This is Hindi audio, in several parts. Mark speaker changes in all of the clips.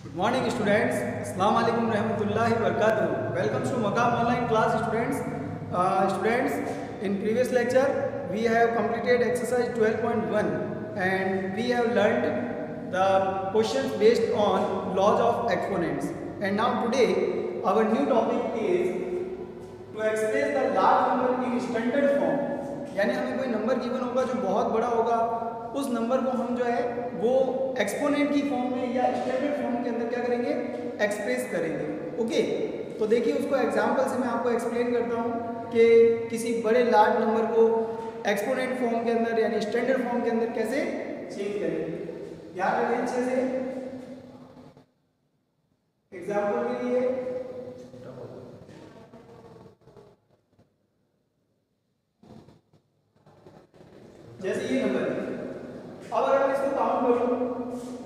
Speaker 1: Good morning students. Assalamu alaikum rahmatullahi wabarakatuh. Welcome to Maqam online class students. In previous lecture we have completed exercise 12.1 and we have learned the questions based on laws of exponents. And now today our new topic is to express the large number in standard form. यानी हमें कोई नंबर गिवन होगा जो बहुत बड़ा होगा, उस नंबर को हम जो है वो एक्सपोनेंट की फॉर्म में या स्टैंडर्ड फॉर्म के अंदर क्या करेंगे, एक्सप्रेस करेंगे। ओके, तो देखिए उसको एग्जांपल से मैं आपको एक्सप्लेन करता हूँ कि किसी बड़े लार्ज नंबर को एक्सपोनेंट फॉर्म के अंदर यानी स्टैंडर्ड फॉर्म के अंदर कैसे चेंज करेंगे। याद रखें अच्छे से। एग्जाम्पल के लिए जैसे ये नंबर है, अब अगर मैं इसको काउंट करूं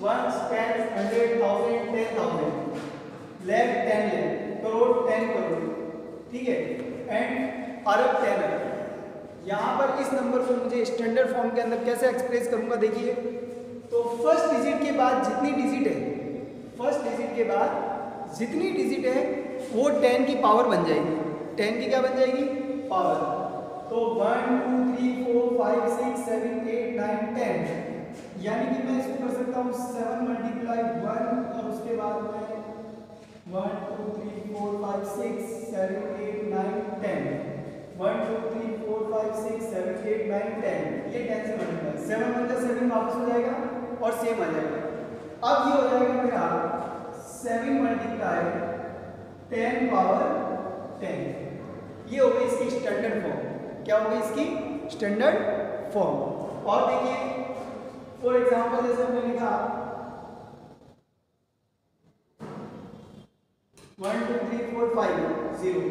Speaker 1: 1 10 100 1000 10,000 लाख 10 लाख करोड़ 10 करोड़, ठीक है, एंड अरब 10 अरब। यहां पर इस नंबर को मुझे स्टैंडर्ड फॉर्म के अंदर कैसे एक्सप्रेस करूंगा, देखिए तो फर्स्ट डिजिट के बाद जितनी डिजिट है, फर्स्ट डिजिट के बाद जितनी डिजिट है वो 10 की पावर बन जाएगी। 10 की क्या बन जाएगी, पावर। तो 1 2 3 4 5 6 7 8 9 10, यानी कि मैं इसको कर सकता हूँ 7 मल्टीप्लाई 1 और उसके बाद मैं 1 2 3 4 5 6 7 8 9 10 1 2 3 4 5 6 7 8 9 10, ये 10 से मल्टीप्लाई 7 बन 7 वापस हो जाएगा और सेम आ जाएगा। अब ये हो जाएगा मेरा 7 मल्टीप्लाई 10 पावर 10, ये हो गई इसकी स्टैंडर्ड फॉर्म। क्या होगी इसकी स्टैंडर्ड फॉर्म। और देखिए फॉर एग्जांपल जैसे हमने लिखा 1 2 3 4 5 0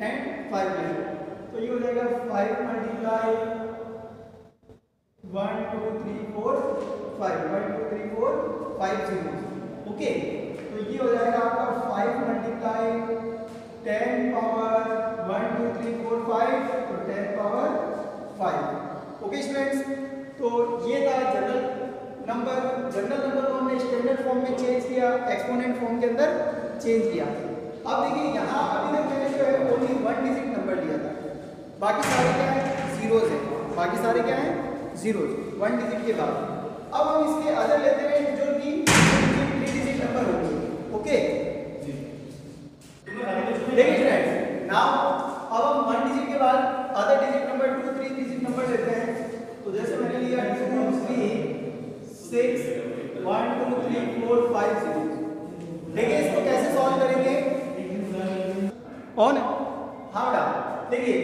Speaker 1: एंड 5 0, तो ये हो जाएगा 5 मल्टीप्लाई 1 2 3 4 5 1 2 3 4 5 0। ओके, तो ये हो जाएगा आपका 5 मल्टीप्लाई 10 पावर 1 2 3 4 5, तो 10 पावर 5। ओके स्टूडेंट्स, तो ये था जनरल नंबर। जनरल नंबर को हमने स्टैंडर्ड फॉर्म में चेंज किया, एक्सपोनेंट फॉर्म के अंदर चेंज किया। अब देखिए यहाँ अभी तक मैंने जो है ओनली 1 डिजिट नंबर लिया था, बाकी सारे क्या है जीरोज है, बाकी सारे क्या है जीरोज 1 डिजिट के बाद। अब हम इसके अदर लेते हैं जो कि 3 डिजिट नंबर होंगे। ओके देखिए फ्रेंड्स, नाउ अब हम 1 डिजिट के बाद other digit number 2 3 digit number लेते हैं। तो जैसे मैंने लिया 2 3 6 1 2 3 4 5 0। देखिए इसको कैसे सॉल्व करेंगे, ऑन हाँ बेटा। देखिए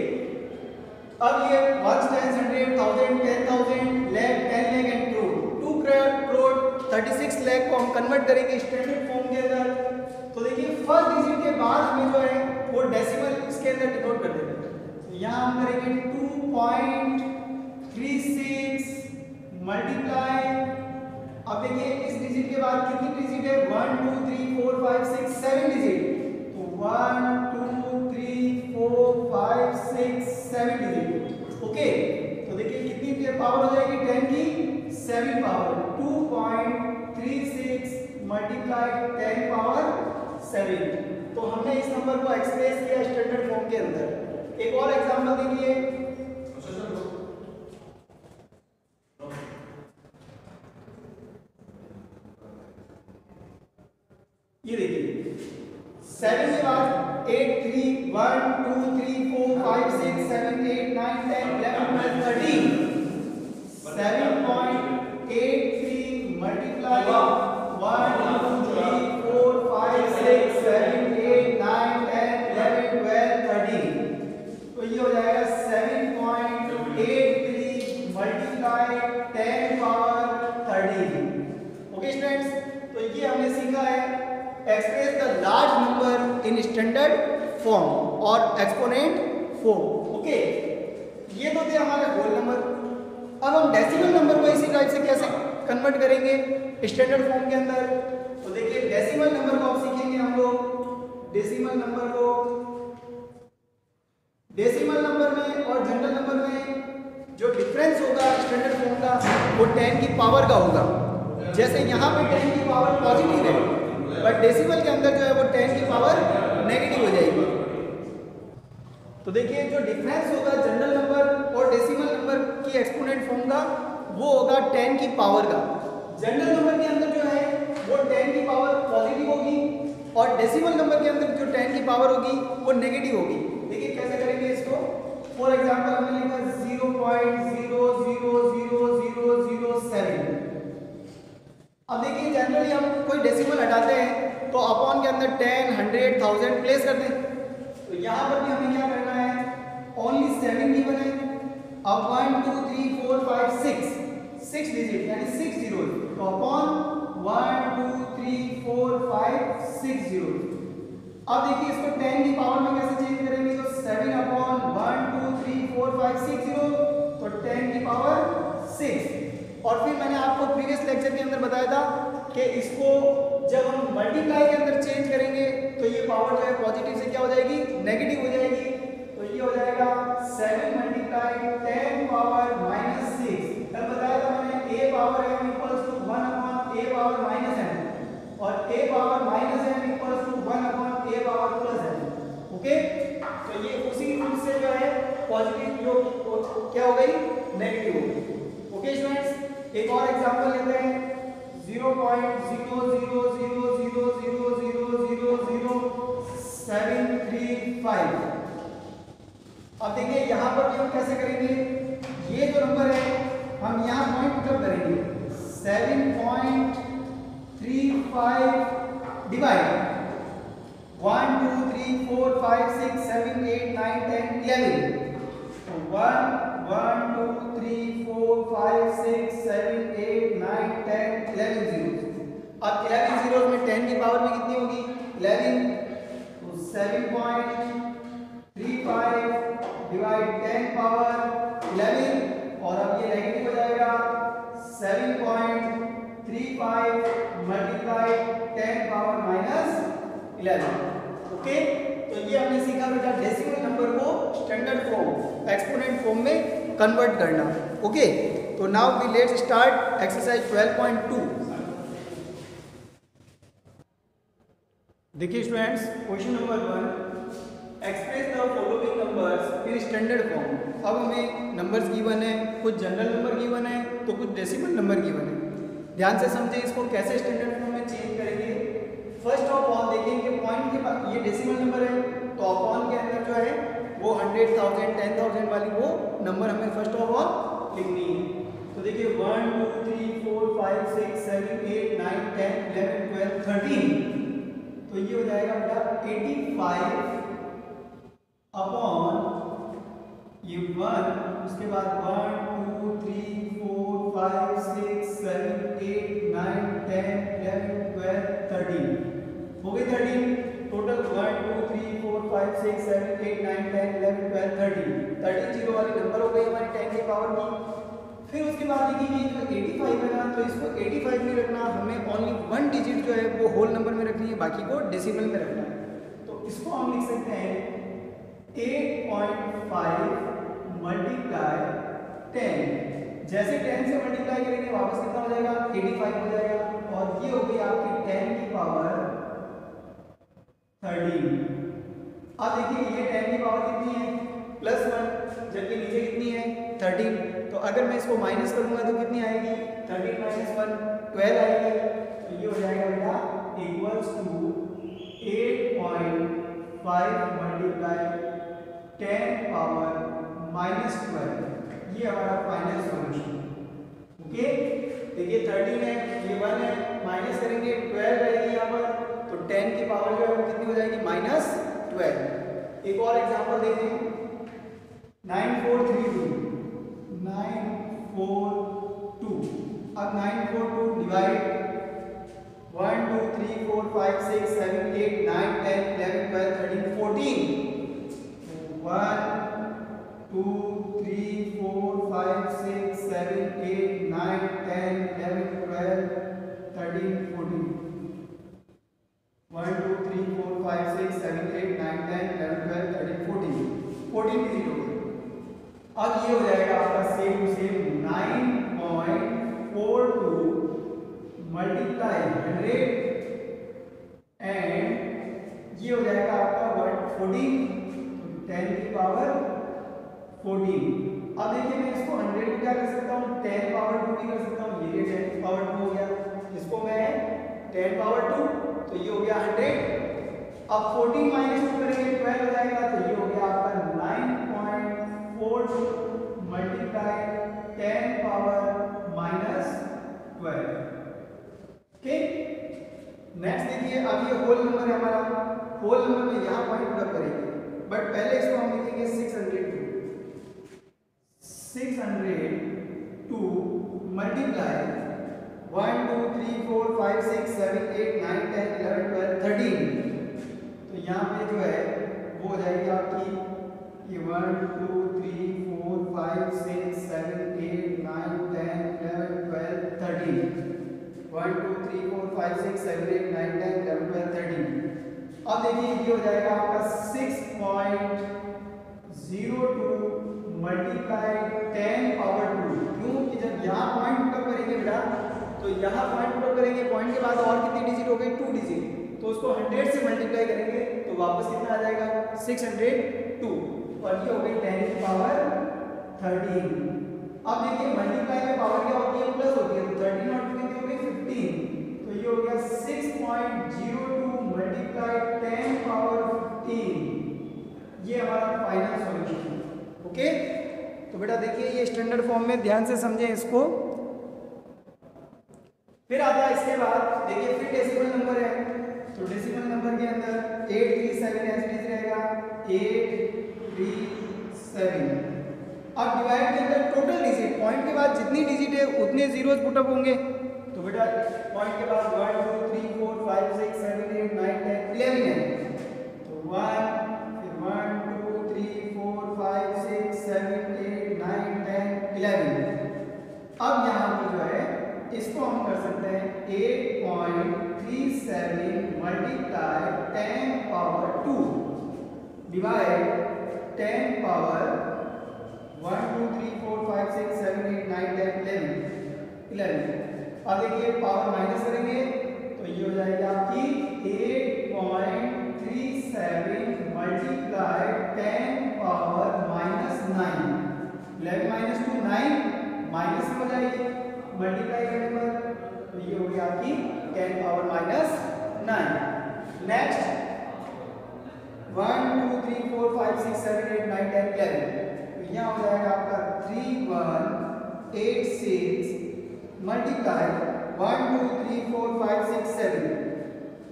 Speaker 1: अब ये 1 10 100 1000 10,000 लाख 10 लाख एंड करोड़ 2 करोड़ 36 लाख को हम कन्वर्ट करेंगे स्टैंडर्ड फॉर्म के अंदर। तो देखिए फर्स्ट डिजिट के बाद हमें जो है वो डेसिमल इसके अंदर डिनोट कर देंगे। तो यहाँ हम करेंगे 2.36 मल्टीप्लाई, अब देखिए इस डिजिट के बाद कितनी डिजिट है 1 2 3 4 5 6 7 डिजिट, तो 1 2 3 4 5 6 7 डिजिट। ओके, तो देखिए कितनी पावर हो जाएगी 10 की 7 पावर 2.36 मल्टीप्लाई 10 पावर 7। तो हमने इस नंबर को एक्सप्रेस किया स्टैंडर्ड फॉर्म के अंदर। एक और एग्जांपल देखिए, ये देखिए 7 के बाद 8 3 1 2 3 4 5 6 7 8 9 10 11 12 13 7.83 मल्टीप्लाई 1 2 3 4 5 6 7 8 9 10 11 12 13, तो ये हो जाएगा 7.83 मल्टीप्लाई 10 पावर 13। ओके स्टूडेंट्स, तो ये हमने सीखा है express the large number in standard form और एक्सपोनेंट फॉर्म। ओके, ये तो थे हमारे होल नंबर। अब हम डेसिमल नंबर को इसी टाइप से कैसे कन्वर्ट करेंगे स्टैंडर्ड फॉर्म के अंदर। तो देखिए डेसिमल नंबर को आप सीखेंगे हम लोग। डेसिमल नंबर को डेसिमल नंबर में और जनरल नंबर में जो डिफरेंस होगा स्टैंडर्ड फॉर्म का वो 10 की पावर का होगा। जैसे यहाँ पे 10 की पावर पॉजिटिव है बट डेसिमल के अंदर जो है वो 10 की पावर नेगेटिव हो जाएगी। तो देखिए जो डिफरेंस होगा जनरल नंबर और डेसिमल नंबर की एक्सपोनेंट फॉर्म का वो होगा 10 की पावर का। जनरल नंबर के अंदर जो है वो 10 की पावर पॉजिटिव होगी और डेसिमल नंबर के अंदर जो 10 की पावर होगी वो नेगेटिव होगी। देखिए कैसे करेंगे इसको। फॉर एग्जांपल हमने लिखा 0.000007। अब देखिए जनरली हम कोई डेसिमल हटाते हैं तो अपॉन के अंदर 10, 100, 1000 प्लेस करते हैं। तो यहाँ पर भी हमें क्या करना है, ओनली 7 गिवन है। अब 1 2 3 4 5 6 डिजिट यानी 6 जीरो, तो अपॉन 1 2 3 4 5 6 जीरो। अब देखिए इसको 10 की पावर में कैसे चेंज करेंगे, तो 7 अपॉन 1 2 3 4 5 6 जीरो, तो 10 की पावर 6। और फिर मैंने आपको प्रीवियस लेक्चर के अंदर बताया था कि इसको जब हम मल्टीप्लाई के अंदर चेंज करेंगे तो ये पावर जो है पॉजिटिव से क्या हो जाएगी, नेगेटिव हो जाएगी। तो ये हो जाएगा 7 मल्टीप्लाई 10 पावर -6। तब बताया था मैंने a power m equals to 1 upon a power minus m और a power minus m equals to 1 upon a power plus m। Okay, तो ये उसी रूल से जो है पॉजिटिव जो क्या हो गई, नेगेटिव हो गई। ओके स्टूडेंट्स, एक और एग्जांपल लेते हैं 0.0000000735। अब देखिए यहाँ पर भी हम कैसे करेंगे, ये जो नंबर है हम यहाँ पॉइंट पुटअप करेंगे 7.35 डिवाइड 1 2 3 4 5 6 7 8 9 10 11। तो 1 1 2 3 4 5 6 7 8 9 10 11 जीरो। अब 11 जीरो में 10 की पावर में कितनी होगी, 11। तो 7.35 डिवाइड 10 पावर 11 और अब ये नेगेटिव हो जाएगा 7.35 मल्टीप्लाई 10 पावर -11। ओके, तो ये हमने सीखा बेटा डेसिमल नंबर को स्टैंडर्ड फॉर्म एक्सपोनेंट फॉर्म में कन्वर्ट करना। ओके, तो now we let's start exercise 12.2। देखिए students, question number 1, express the following numbers in standard form. अब हमें नंबर्स गिवन है, कुछ जनरल नंबर गिवन है तो कुछ डेसिमल नंबर गिवन है। ध्यान से समझे इसको कैसे स्टैंडर्ड फॉर्म में चेंज करेंगे। फर्स्ट ऑफ ऑल देखेंगे पॉइंट के पास ये डेसिमल नंबर है तो अपॉन के अंदर जो है वो 100,000 10,000 वाली वो नंबर हमें फर्स्ट ऑफ ऑल लिखनी है। तो देखिए 1 2 3 4 5 6 7 8 9 10 11 12 13। तो ये हो जाएगा बेटा 85 अपॉन ये 1, उसके बाद 1 2 3 4 5 6 7 8 9 10 11 12 13 हो गई 13। टोटल 1 2 3 4 5 6 7 8 9 10 11 12 13 जीरो वाली नंबर हो गई हमारी 10 की पावर की। फिर उसके बाद देखिए जो 85 है ना, तो इसको 85 में रखना, हमें ओनली 1 डिजिट जो है वो होल नंबर में रखनी है, बाकी को डेसिमल में रखना है। तो इसको हम लिख सकते हैं 8.5 मल्टीप्लाई 10। जैसे 10 से मल्टीप्लाई करेंगे वापस कितना हो जाएगा, 85 हो जाएगा। और ये हो गई आपकी 10 की पावर 13। अब देखिए ये 10 की पावर कितनी है, +1, जबकि नीचे कितनी है 13। तो अगर मैं इसको माइनस करूंगा तो कितनी आएगी, 13 - 1 12 आएगी। तो ये हो जाएगा बेटा इक्वल्स टू 8.5 मल्टीप्लाई 10 पावर -12। ये हमारा फाइनल सॉल्यूशन। ओके, देखिए 13 है, ये 1 है, माइनस करेंगे 12 रहेगी यहाँ पर, तो 10 की पावर जो है वो कितनी हो जाएगी, -12। एक और एग्जांपल देखें 9432। अब 942 डिवाइड 1 2 3 4 5 6 7 8 9 10 11 12 13 14। 1 2 3 4 5 6 7 8 9 10 11 12 13 14। 1 2 3 4 5 6 7 8 9 10 11 12 13 14 14 डिजिट हो गए। अब ये हो जाएगा आपका सेम टू सेम 9.42 मल्टीप्लाई 100 14, 10 की पावर 14। अब देखिए मैं इसको 100 को क्या कर सकता हूँ, 10 पावर 2 भी कर सकता हूँ। ये 10 की पावर 2 हो गया, इसको मैं 10 पावर 2, तो ये हो गया 100। अब 14 माइनस 2 करेंगे 12 हो जाएगा, तो ये हो गया आपका 9.42 मल्टीप्लाई 10 पावर माइनस 12। ठीक, नेक्स्ट देखिए, अब ये होल नंबर है हमारा, होल नंबर में यहाँ पॉइंट पुट अप करेंगे, बट पहले इसको हम लिखेंगे 602 मल्टीप्लाई 1 2 3 4 5 6 7 8 9 10 11 12 13। तो यहाँ पे जो है वो हो जाएगी आपकी ये 1 2 3 4 5 6 7 8 9 10 11 12 13। 1 2 3 4 5 6 7 8 9 10 11 12 13। अब देखिए ये हो जाएगा आपका 6.02 मल्टीप्लाई 10 पावर 2। क्यों कि जब यहाँ पॉइंट पुट करेंगे बेटा, तो यहाँ पॉइंट पुट करेंगे, पॉइंट के बाद और कितनी डिजिट हो गई, 2 डिजिट, तो उसको 100 से मल्टीप्लाई करेंगे तो वापस कितना आ जाएगा 602, और ये हो गई 10 की पावर 13। अब देखिए मल्टीप्लाई में पावर क्या होती है, प्लस होती है, तो 13 और 2 कितनी हो गई 15, तो ये हो गया 6.02 मल्टीप्लाई 10 पावर 15। ये हमारा फाइनल सॉल्यूशन है। ओके, तो बेटा देखिए ये स्टैंडर्ड फॉर्म में ध्यान से समझें इसको। फिर आता है इसके बाद देखिए फिर डेसिमल नंबर है, तो डेसिमल नंबर के अंदर 837 एज इट इज रहेगा, 837। अब डिवाइड के अंदर टोटल डिजिट, पॉइंट के बाद जितनी डिजिट है उतने जीरोस पुट अप होंगे, तो बेटा पॉइंट के बाद 1 2 3 4 5 6 7 8 9 10 11 है, तो 1 फिर 1 2 3 4 5 6 7 8 9 10 11। अब यहाँ पर जो है इसको हम कर सकते हैं 8.37 मल्टीप्लाई 10 पावर 2 डिवाइड 10 पावर 1 2 3 4 5 6 7 8 9 10 11। अब देखिए पावर माइनस करेंगे तो ये हो जाएगी आपकी 8.37 multiply 10 power minus 9। 11 minus 2 9, minus हो जाएगी मल्टीप्लाई करने पर, तो ये हो गया आपकी 10 पावर माइनस 9। नेक्स्ट 1 2 3 4 5 6 7 8 9 10 11, तो यहाँ हो जाएगा आपका 3186 मल्टीप्लाई 1 2 3 4 5 6 7।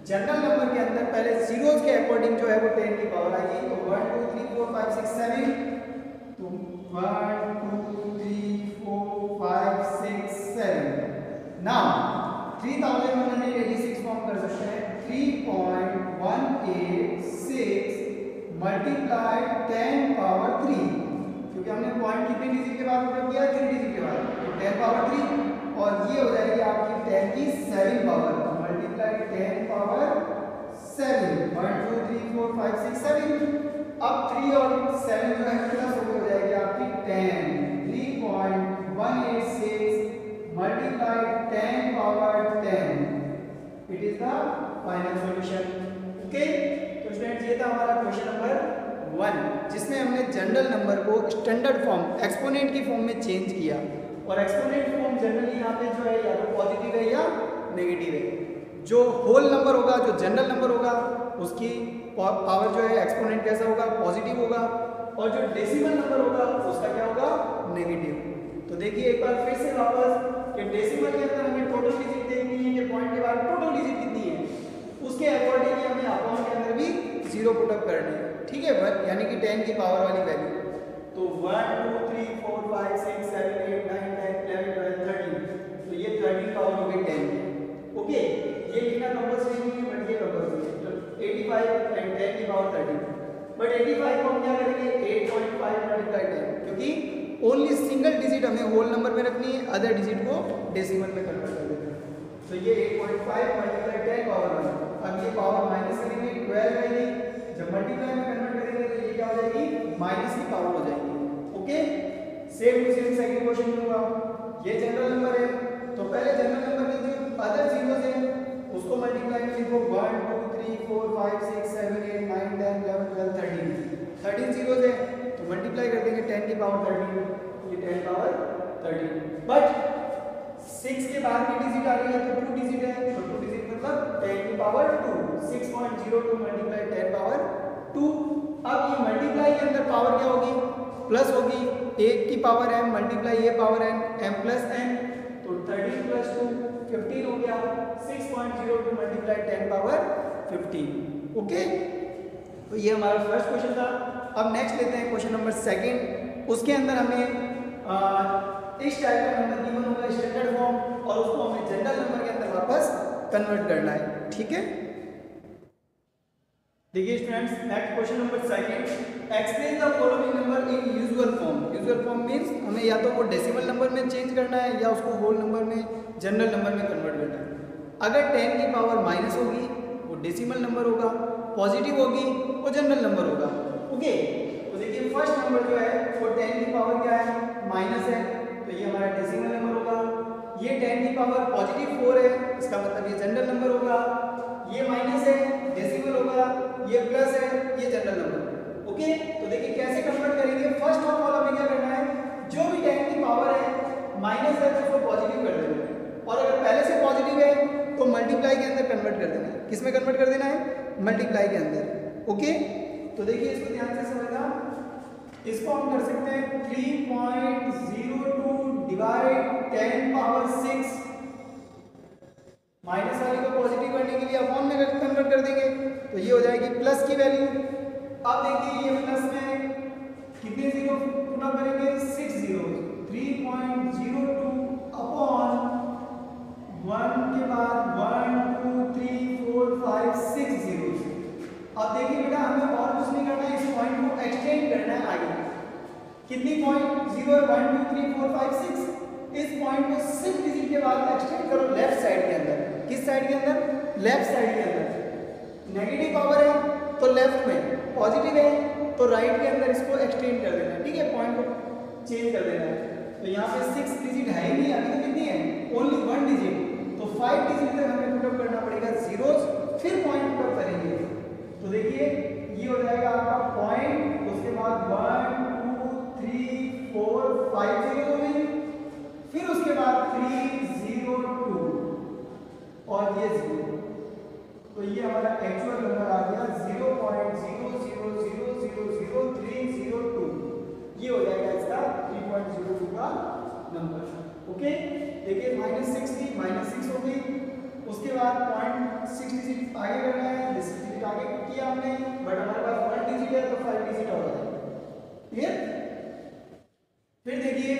Speaker 1: जनरल नंबर के अंदर पहले जीरोस के अकॉर्डिंग जो है वो 10 की पावर आएगी, तो 1 2 3 4 5 6 7, तो 1 2 3 4 5 6 7। नाउ 3186 फॉर्म कर सकते हैं 3.186 मल्टीप्लाई 10 पावर 3, क्योंकि हमने पॉइंट कितने डिजिट के बाद मतलब किया, 3 डिजिट के बाद, तो 10 पावर 3, और ये हो जाएगी आपकी 10 की 7 पावर, मल्टीप्लाई 10 पावर 7। 1 2 3 4 5 6 7। अब 3 और 7 जो है प्लस हो जाएगी आपकी 10, 3.186 multiply 10 power 10। It is the final solution. Okay, तो स्टूडेंट्स ये था हमारा क्वेश्चन नंबर 1, जिसमें हमने जनरल नंबर को स्टैंडर्ड फॉर्म एक्सपोनेंट की फॉर्म में चेंज किया, और एक्सपोनेंट फॉर्म जनरली यहाँ पे जो है या तो पॉजिटिव है या नेगेटिव है। जो होल नंबर होगा, जो जनरल नंबर होगा, उसकी पावर जो है एक्सपोनेंट कैसा होगा, पॉजिटिव होगा, और जो डेसिमल नंबर होगा उसका क्या होगा, नेगेटिव। तो देखिए एक बार फिर से वापस कि डेसिमल के अंदर हमें टोटल डिजिट देखनी है कि पॉइंट के बाद टोटल डिजिट कितनी है, उसके अकॉर्डिंग हमें अपॉन के अंदर भी जीरो पुट अप करनी है, ठीक है, यानी कि 10 की पावर वाली वैल्यू। तो 1 2 3 4 5 6 7 8 9 10 11 12 13, तो ये 13 पावर हो गई 10 की। ओके, ये लिखना कंपल्सरी नहीं है, बट ये कंपल्सरी है। तो 85 एंड 10 की पावर 13, बट 85 को हम क्या करेंगे 8.5 मल्टीप्लाई 10, क्योंकि ओनली सिंगल डिजिट हमें होल नंबर में रखनी है, अदर डिजिट को डेसिमल में कन्वर्ट कर देना है। तो ये 8.5 मल्टीप्लाई 10 पावर 1। अब ये पावर माइनस करेंगे 12 रहेगी, जब मल्टीप्लाई में कन्वर्ट करेंगे तो ये क्या हो जाएगी, माइनस की पावर हो जाएगी। Okay, same to same second question में हुआ, ये जनरल नंबर है, तो पहले जनरल नंबर के जो अदर जीरोस हैं उसको मल्टीप्लाई में लिखो 1 2 3 4 5 6 7 8 9 10 11 12 13। 13 जीरोज है तो मल्टीप्लाई कर देंगे 10 की पावर 13, ये 10 पावर 13। बट 6 के बाद की डिजिट आ रही है तो 2 डिजिट है, तो 2 डिजिट मतलब 10 की पावर 2, 6.02 मल्टीप्लाई 10 पावर 2। अब ये मल्टीप्लाई के अंदर पावर क्या होगी, प्लस होगी, 1 की पावर m मल्टीप्लाई ये power n, m plus n, तो 13 प्लस 2 15 हो गया, 6.02 मल्टीप्लाई 10 पावर 15। ओके, तो ये हमारा फर्स्ट क्वेश्चन था। अब नेक्स्ट लेते हैं क्वेश्चन नंबर सेकंड। उसके अंदर हमें इस टाइप का नंबर गिवन होगा स्टैंडर्ड फॉर्म और उसको हमें जनरल नंबर के अंदर वापस कन्वर्ट करना है। ठीक है, देखिए students, next question number second, explain the following number in usual form. Usual form means हमें या तो वो डेसिमल नंबर में चेंज करना है या उसको होल नंबर में, जनरल नंबर में कन्वर्ट करना है। अगर 10 की पावर माइनस होगी वो डेसिमल नंबर होगा, पॉजिटिव होगी वो जनरल नंबर होगा। ओके, तो देखिए फर्स्ट नंबर जो है वो 10 की पावर क्या है, माइनस है, तो ये हमारा डेसिमल नंबर होगा। ये 10 की पावर पॉजिटिव 4 है, इसका मतलब ये जनरल नंबर होगा। ये माइनस है, डेसिमल होगा, ये प्लस है, ये जनरल नंबर। ओके, तो देखिए कैसे कन्वर्ट करेंगे। फर्स्ट ऑफ ऑल हमें क्या करना है, जो भी 10 की पावर है माइनस है तो उसको पॉजिटिव कर देना है, और अगर पहले से पॉजिटिव है तो मल्टीप्लाई के अंदर कन्वर्ट कर देना है। किस में कन्वर्ट कर देना है, मल्टीप्लाई के अंदर। ओके, तो देखिए इसको ध्यान से समझना, इसको हम कर सकते हैं 3.02 डिवाइड 10 पावर 6, माइनस वाली को पॉजिटिव करने के लिए अपॉन में कन्वर्ट कर देंगे तो ये हो जाएगी प्लस की वैल्यू। अब देखिए ये प्लस में कितने जीरो पुट अप करेंगे, 6 जीरो, 3.02 अपॉन 1 के बाद 1 2 3 4 5 6 जीरो। अब देखिए बेटा हमें और कुछ नहीं करना है, इस पॉइंट को एक्सटेंड करना है आगे। कितनी पॉइंट, 0 1 2 3 4 5 6, इस पॉइंट को 6 डिजिट के बाद एक्सटेंड करो लेफ्ट साइड के अंदर। किस साइड के अंदर, लेफ्ट साइड के अंदर। नेगेटिव पावर है तो लेफ्ट में, पॉजिटिव है तो राइट के अंदर इसको एक्सटेंड कर देना है। ठीक है, पॉइंट को चेंज कर देना है। तो यहाँ पे 6 डिजिट है ही नहीं, अभी तो कितनी है, ओनली 1 डिजिट, तो 5 डिजिट तक हमें पुट अप करना पड़ेगा जीरोस, फिर पॉइंट पुट अप करेंगे। तो देखिए ये हो जाएगा आपका पॉइंट, उसके बाद 1 2 3 4 5 जीरो हो गई, फिर उसके बाद 3 0 2 और ये 0, तो ये हमारा एक्चुअल नंबर आ गया 0.00000302। ये हो जाएगा इसका 3.02 का नंबर। ओके, देखिए -6 थी, -6 हो गई, उसके बाद 0.6 डिजिट आगे करना है, 6 डिजिट आगे किया हमने, बट हमारे पास 1 डिजिट है तो 5 डिजिट और है। क्लियर, फिर देखिए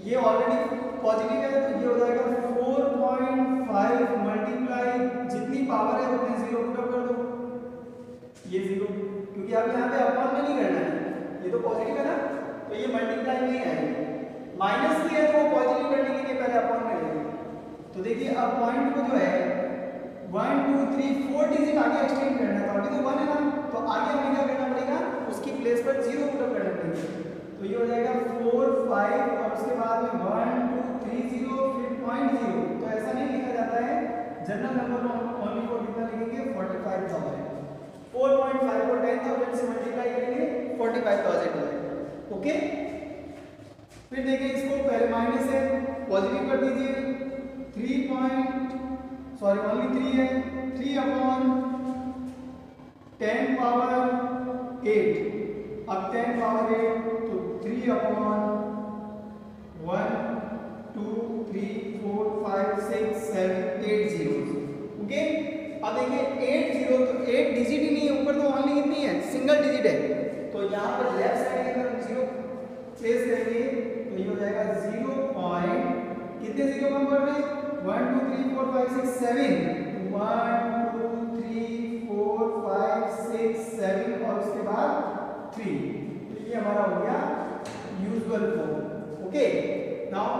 Speaker 1: ये ऑलरेडी पॉजिटिव है तो ये हो जाएगा 4.5 मल्टीप्लाई जितनी पावर है उतने जीरो पुट अप कर दो, ये जीरो, क्योंकि अब यहाँ पे अपॉन में नहीं करना है, ये तो पॉजिटिव है ना, तो ये मल्टीप्लाई में ही आएगा। माइनस की है तो वो पॉजिटिव करने के लिए पहले अपॉन में लेंगे। तो देखिए अब पॉइंट को जो है 1 2 3 4 डिजिट आगे एक्सटेंड करना है, तो अभी तो 1 है ना, तो आगे हमें क्या करना पड़ेगा, उसकी प्लेस पर जीरो पुट अप करना पड़ेगा। तो ये हो जाएगा 4 5 और उसके बाद में 1 2 3 0 फिर 0.0, तो ऐसा नहीं लिखा जाता है, जनरल नंबर में ओनली को कितना लिखेंगे 45,000, 4.5 को 10,000 से मल्टीप्लाई करेंगे 45,000 हो जाएगा। ओके, फिर देखिए इसको पहले माइनस है, पॉजिटिव कर दीजिए, ओनली 3 है, 3 अपॉन 10 पावर 8, अब 10 पावर 8 तो 3 अपॉन 1 2 3 4 5 6 7 8 जीरो। ओके, अब देखिए 8 जीरो, तो 8 डिजिट ही नहीं है, ऊपर तो ओनली कितनी है, सिंगल डिजिट है, तो यहाँ पर लेफ्ट साइड के अंदर जीरो प्लेस करेंगे तो ये हो जाएगा 0 पॉइंट, कितने जीरो कम कर रहे हैं, 1 2 3 4 5 6 7, 1 2 3 4 5 6 7 और उसके बाद 3, तो ये हमारा हो गया usual form. Okay, now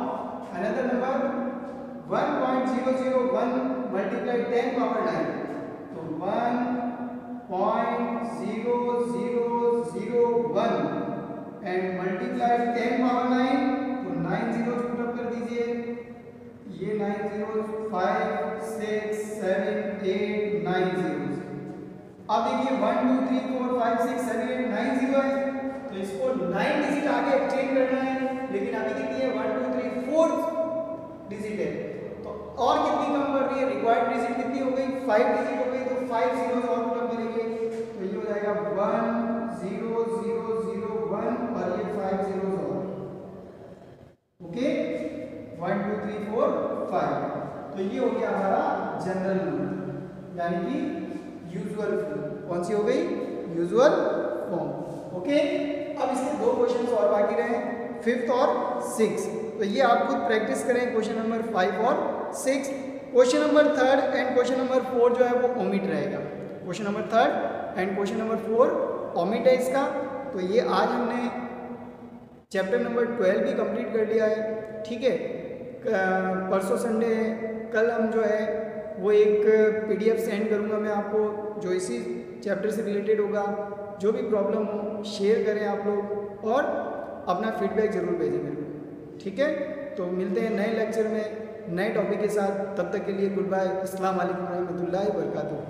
Speaker 1: another number 1.001 multiply 10 power 9, तो 1.0001 एंड मल्टीप्लाई 10 पावर 9, तो 9 जीरो पुट अप कर दीजिए, ये 9 0 5 6 7 8 9 जीरो। अब देखिए 1 2 3 4 5 6 7 8 9 0 है, तो इसको 9 डिजिट आगे एक्सचेंज करना है, लेकिन अभी कितनी है 1 2 3 4 डिजिट है, तो और कितनी कम कर रही है, रिक्वायर्ड डिजिट कितनी हो गई 5 डिजिट हो गई, तो 5 zeros और कम करेंगे, तो ये हो जाएगा 1 0 0 0 1 और ये 5 zeros और, ओके 1 2 3 4 5, तो ये हो गया हमारा जनरल नंबर यानी कि यूजुअल फॉर्म। कौन सी हो गई, यूजुअल फॉर्म, ओके। अब इसके दो क्वेश्चंस और बाकी रहे, 5th और 6th, तो ये आप खुद प्रैक्टिस करें, क्वेश्चन नंबर 5 और 6। Question number 3rd and question number 4 जो है वो ओमिट रहेगा, question number 3rd and question number 4 omit है इसका। तो ये आज हमने चैप्टर नंबर 12 भी कंप्लीट कर लिया है, ठीक है। परसों संडे है, कल हम जो है वो एक PDF सेंड करूँगा मैं आपको जो इसी चैप्टर से रिलेटेड होगा। जो भी प्रॉब्लम हो शेयर करें आप लोग और अपना फीडबैक ज़रूर भेजें मेरे को, ठीक है। तो मिलते हैं नए लेक्चर में नए टॉपिक के साथ, तब तक के लिए गुड बाय, अस्सलाम वालेकुम रहमतुल्लाहि व बरकातुहू।